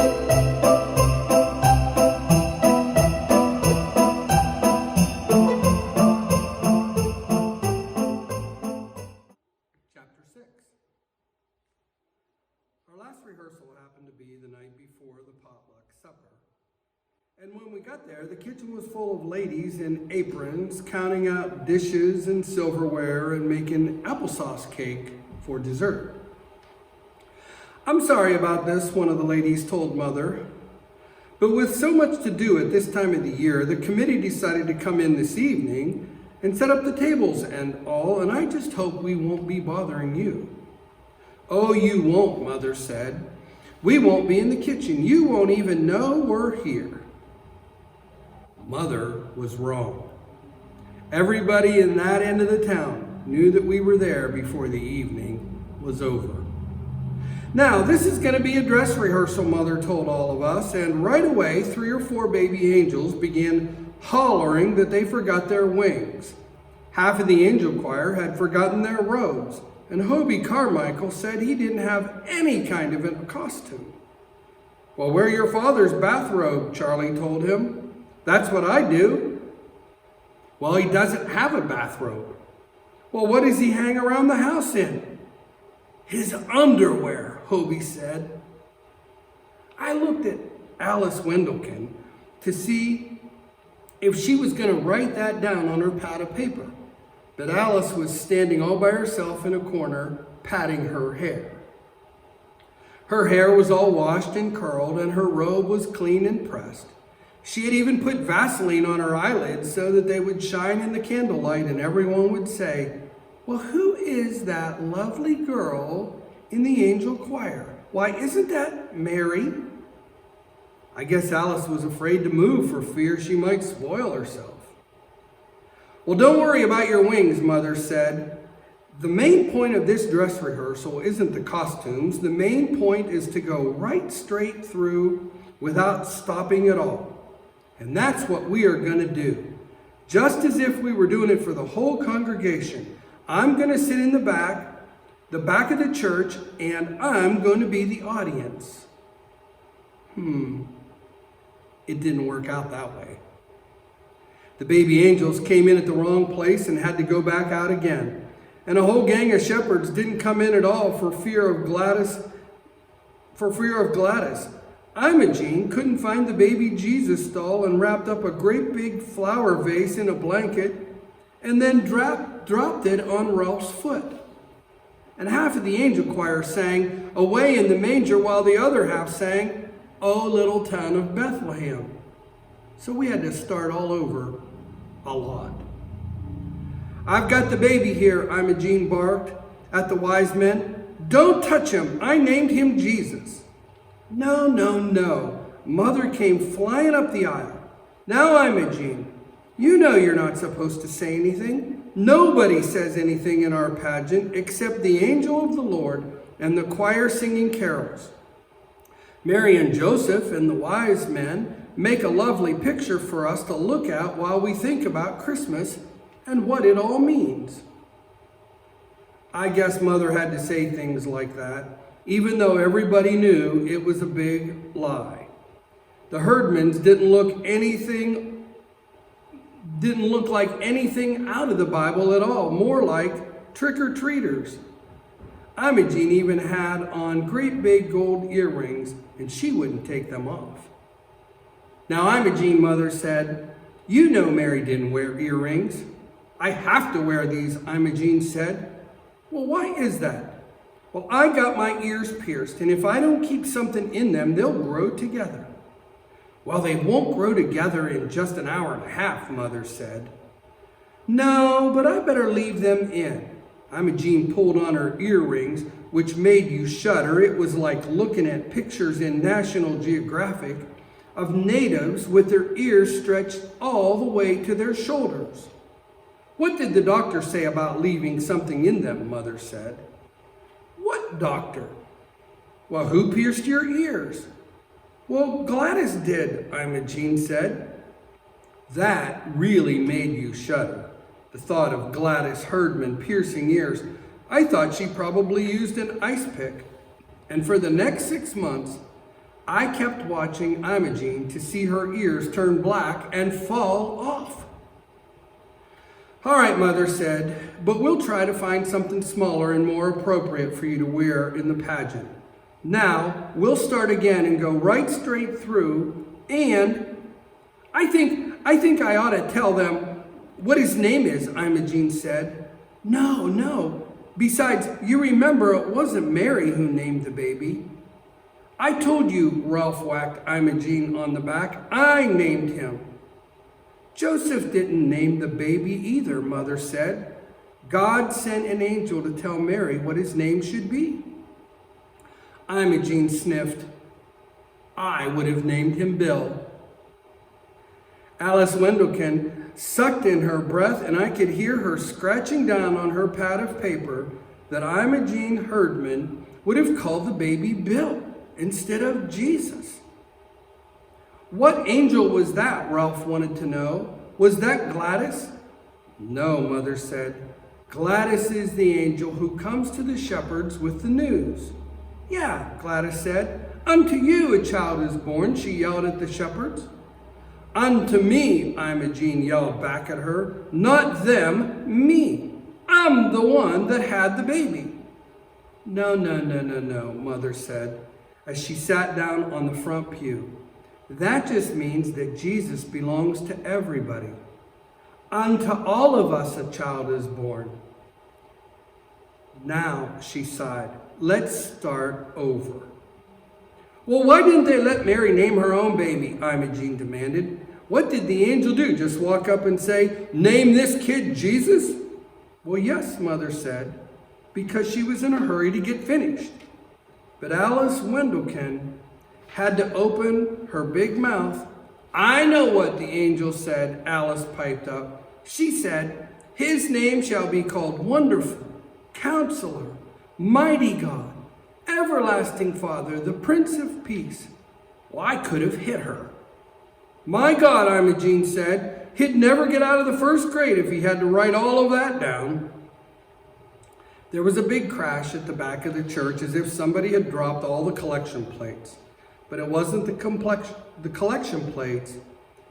Chapter 6. Our last rehearsal happened to be the night before the potluck supper. And when we got there, the kitchen was full of ladies in aprons, counting out dishes and silverware and making applesauce cake for dessert. "I'm sorry about this," one of the ladies told Mother. "But with so much to do at this time of the year, the committee decided to come in this evening and set up the tables and all, and I just hope we won't be bothering you." "Oh, you won't," Mother said. "We won't be in the kitchen. You won't even know we're here." Mother was wrong. Everybody in that end of the town knew that we were there before the evening was over. "Now, this is going to be a dress rehearsal," Mother told all of us, and right away 3 or 4 baby angels began hollering that they forgot their wings. Half of the angel choir had forgotten their robes, and Hobie Carmichael said he didn't have any kind of a costume. "Well, wear your father's bathrobe," Charlie told him. "That's what I do." "Well, he doesn't have a bathrobe." "Well, what does he hang around the house in?" "His underwear," Hobie said. I looked at Alice Wendelkin to see if she was going to write that down on her pad of paper. But Alice was standing all by herself in a corner, patting her hair. Her hair was all washed and curled, and her robe was clean and pressed. She had even put Vaseline on her eyelids so that they would shine in the candlelight, and everyone would say, "Well, who is that lovely girl in the angel choir? Why, isn't that Mary?" I guess Alice was afraid to move for fear she might spoil herself. "Well, don't worry about your wings," Mother said. "The main point of this dress rehearsal isn't the costumes. The main point is to go right straight through without stopping at all. And that's what we are going to do. Just as if we were doing it for the whole congregation. I'm going to sit in the back of the church, and I'm going to be the audience." It didn't work out that way. The baby angels came in at the wrong place and had to go back out again. And a whole gang of shepherds didn't come in at all for fear of Gladys. Imogene couldn't find the baby Jesus doll and wrapped up a great big flower vase in a blanket and then dropped it on Ralph's foot. And half of the angel choir sang "Away in the Manger" while the other half sang "O Little Town of Bethlehem." So we had to start all over a lot. "I've got the baby here," Imogene barked at the wise men. "Don't touch him. I named him Jesus." "No, no, no." Mother came flying up the aisle. "Now, Imogene, you know you're not supposed to say anything. Nobody says anything in our pageant except the angel of the Lord and the choir singing carols. Mary and Joseph and the wise men make a lovely picture for us to look at while we think about Christmas and what it all means." I guess Mother had to say things like that, even though everybody knew it was a big lie. The Herdmans didn't look like anything out of the Bible at all, more like trick-or-treaters. Imogene even had on great big gold earrings, and she wouldn't take them off. "Now, Imogene," Mother said, "you know Mary didn't wear earrings." "I have to wear these," Imogene said. "Well, why is that?" "Well, I got my ears pierced, and if I don't keep something in them, they'll grow together." "Well, they won't grow together in just an hour and a half," Mother said. "No, but I better leave them in." Imogene pulled on her earrings, which made you shudder. It was like looking at pictures in National Geographic of natives with their ears stretched all the way to their shoulders. "What did the doctor say about leaving something in them?" Mother said. "What doctor?" "Well, who pierced your ears?" "Well, Gladys did," Imogene said. That really made you shudder, the thought of Gladys Herdman piercing ears. I thought she probably used an ice pick. And for the next 6 months, I kept watching Imogene to see her ears turn black and fall off. All right, Mother said, but we'll try to find something smaller and more appropriate for you to wear in the pageant. Now, we'll start again and go right straight through, and I think I ought to tell them what his name is, Imogene said. No. Besides, you remember it wasn't Mary who named the baby. I told you, Ralph whacked Imogene on the back. I named him. Joseph didn't name the baby either, Mother said. God sent an angel to tell Mary what his name should be. Imogene sniffed. I would have named him Bill. Alice Wendelkin sucked in her breath, and I could hear her scratching down on her pad of paper that Imogene Herdman would have called the baby Bill instead of Jesus. What angel was that? Ralph wanted to know. Was that Gladys? No, Mother said. Gladys is the angel who comes to the shepherds with the news. Yeah, Gladys said. Unto you a child is born, she yelled at the shepherds. Unto me, Imogene yelled back at her. Not them, me. I'm the one that had the baby. No, Mother said, as she sat down on the front pew. That just means that Jesus belongs to everybody. Unto all of us a child is born. Now, she sighed, let's start over. Well, why didn't they let Mary name her own baby? Imogene demanded. What did the angel do? Just walk up and say, name this kid Jesus? Well, yes, Mother said, because she was in a hurry to get finished. But Alice Wendelkin had to open her big mouth. I know what the angel said, Alice piped up. She said, his name shall be called Wonderful, Counselor, Mighty God, Everlasting Father, the Prince of Peace. Well, I could have hit her. My God, Imogene said, he'd never get out of the first grade if he had to write all of that down. There was a big crash at the back of the church as if somebody had dropped all the collection plates. But it wasn't the collection plates.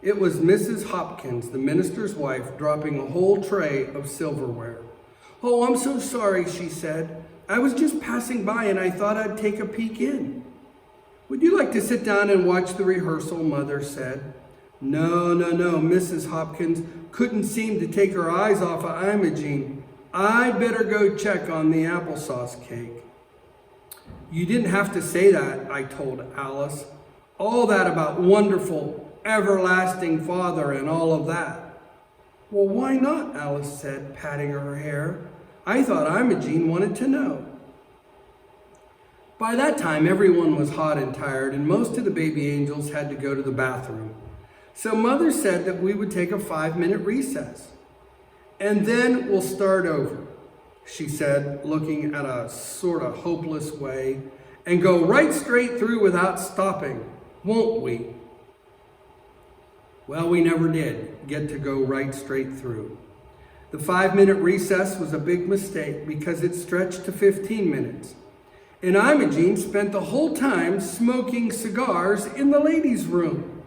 It was Mrs. Hopkins, the minister's wife, dropping a whole tray of silverware. Oh, I'm so sorry, she said. I was just passing by and I thought I'd take a peek in. Would you like to sit down and watch the rehearsal? Mother said. No. Mrs. Hopkins couldn't seem to take her eyes off of Imogene. I'd better go check on the applesauce cake. You didn't have to say that, I told Alice. All that about wonderful, everlasting Father and all of that. Well, why not? Alice said, patting her hair. I thought Imogene wanted to know. By that time, everyone was hot and tired, and most of the baby angels had to go to the bathroom. So Mother said that we would take a 5-minute recess. And then we'll start over, she said, looking at a sort of hopeless way, and go right straight through without stopping, won't we? Well, we never did get to go right straight through. The 5-minute recess was a big mistake because it stretched to 15 minutes. And Imogene spent the whole time smoking cigars in the ladies' room.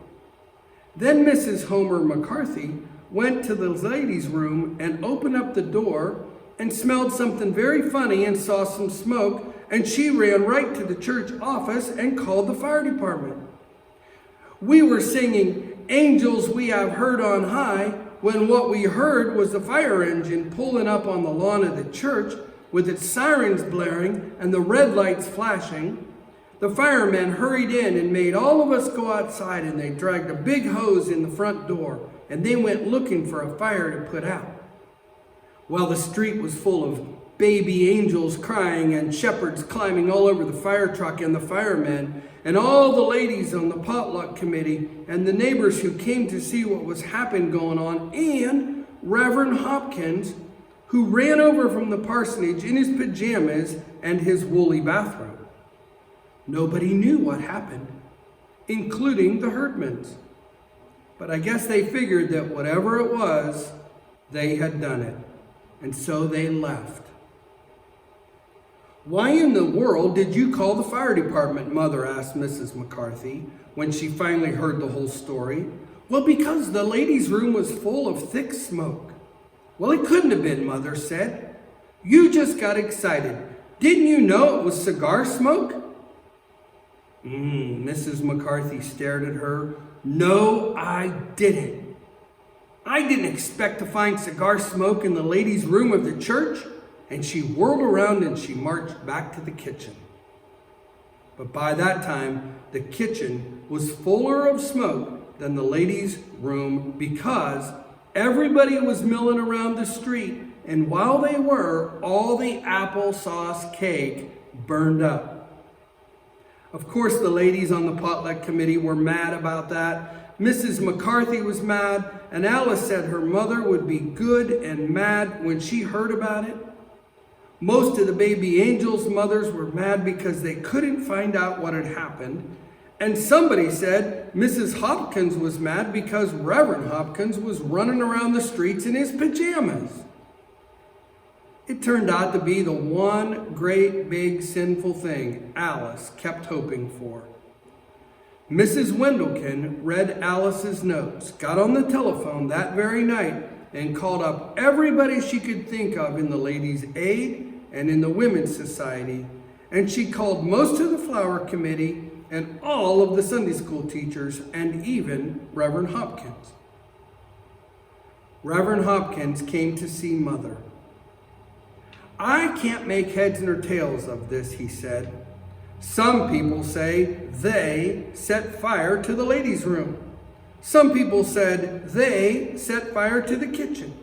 Then Mrs. Homer McCarthy went to the ladies' room and opened up the door and smelled something very funny and saw some smoke, and she ran right to the church office and called the fire department. We were singing "Angels We Have Heard on High" when what we heard was the fire engine pulling up on the lawn of the church with its sirens blaring and the red lights flashing. The firemen hurried in and made all of us go outside, and they dragged a big hose in the front door, and they went looking for a fire to put out. Well, the street was full of baby angels crying and shepherds climbing all over the fire truck and the firemen, and all the ladies on the potluck committee, and the neighbors who came to see what was happening going on, and Reverend Hopkins, who ran over from the parsonage in his pajamas and his woolly bathrobe. Nobody knew what happened, including the Herdmans. But I guess they figured that whatever it was, they had done it. And so they left. "Why in the world did you call the fire department, Mother?" asked Mrs. McCarthy when she finally heard the whole story. "Well, because the ladies' room was full of thick smoke." "Well, it couldn't have been," Mother said. "You just got excited. Didn't you know it was cigar smoke?" Mrs. McCarthy stared at her. "No, I didn't. I didn't expect to find cigar smoke in the ladies' room of the church." And she whirled around and she marched back to the kitchen. But by that time, the kitchen was fuller of smoke than the ladies' room because everybody was milling around the street. And while they were, all the applesauce cake burned up. Of course, the ladies on the potluck committee were mad about that. Mrs. McCarthy was mad, and Alice said her mother would be good and mad when she heard about it. Most of the baby angels' mothers were mad because they couldn't find out what had happened. And somebody said Mrs. Hopkins was mad because Reverend Hopkins was running around the streets in his pajamas. It turned out to be the one great big sinful thing Alice kept hoping for. Mrs. Wendelken read Alice's notes, got on the telephone that very night, and called up everybody she could think of in the Ladies' Aid and in the Women's Society, and she called most of the Flower Committee and all of the Sunday school teachers and even Reverend Hopkins. Reverend Hopkins came to see Mother. "I can't make heads nor tails of this," he said. "Some people say they set fire to the ladies' room. Some people said they set fire to the kitchen.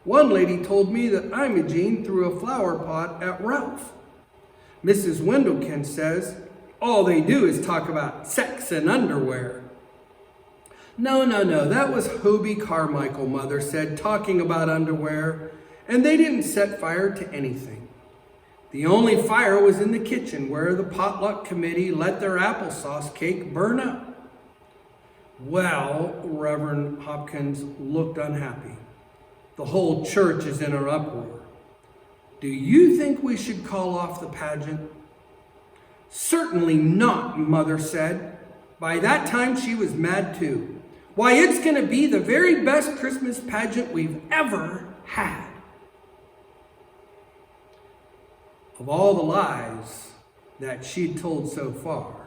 One lady told me that Imogene threw a flower pot at Ralph. Mrs. Wendelken says all they do is talk about sex and underwear." No, that was Hobie Carmichael," Mother said, "talking about underwear, and they didn't set fire to anything. The only fire was in the kitchen where the potluck committee let their applesauce cake burn up." "Well," Reverend Hopkins looked unhappy. "The whole church is in an uproar. Do you think we should call off the pageant?" "Certainly not," Mother said. By that time she was mad too. "Why, it's going to be the very best Christmas pageant we've ever had." Of all the lies that she'd told so far,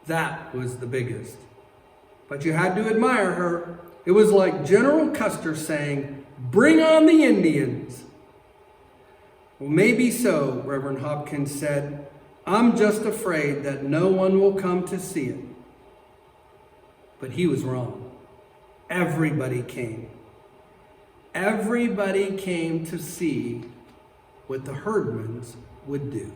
that was the biggest. But you had to admire her. It was like General Custer saying, "Bring on the Indians." "Well, maybe so," Reverend Hopkins said. "I'm just afraid that no one will come to see it." But he was wrong. Everybody came. Everybody came to see what the Herdmans would do.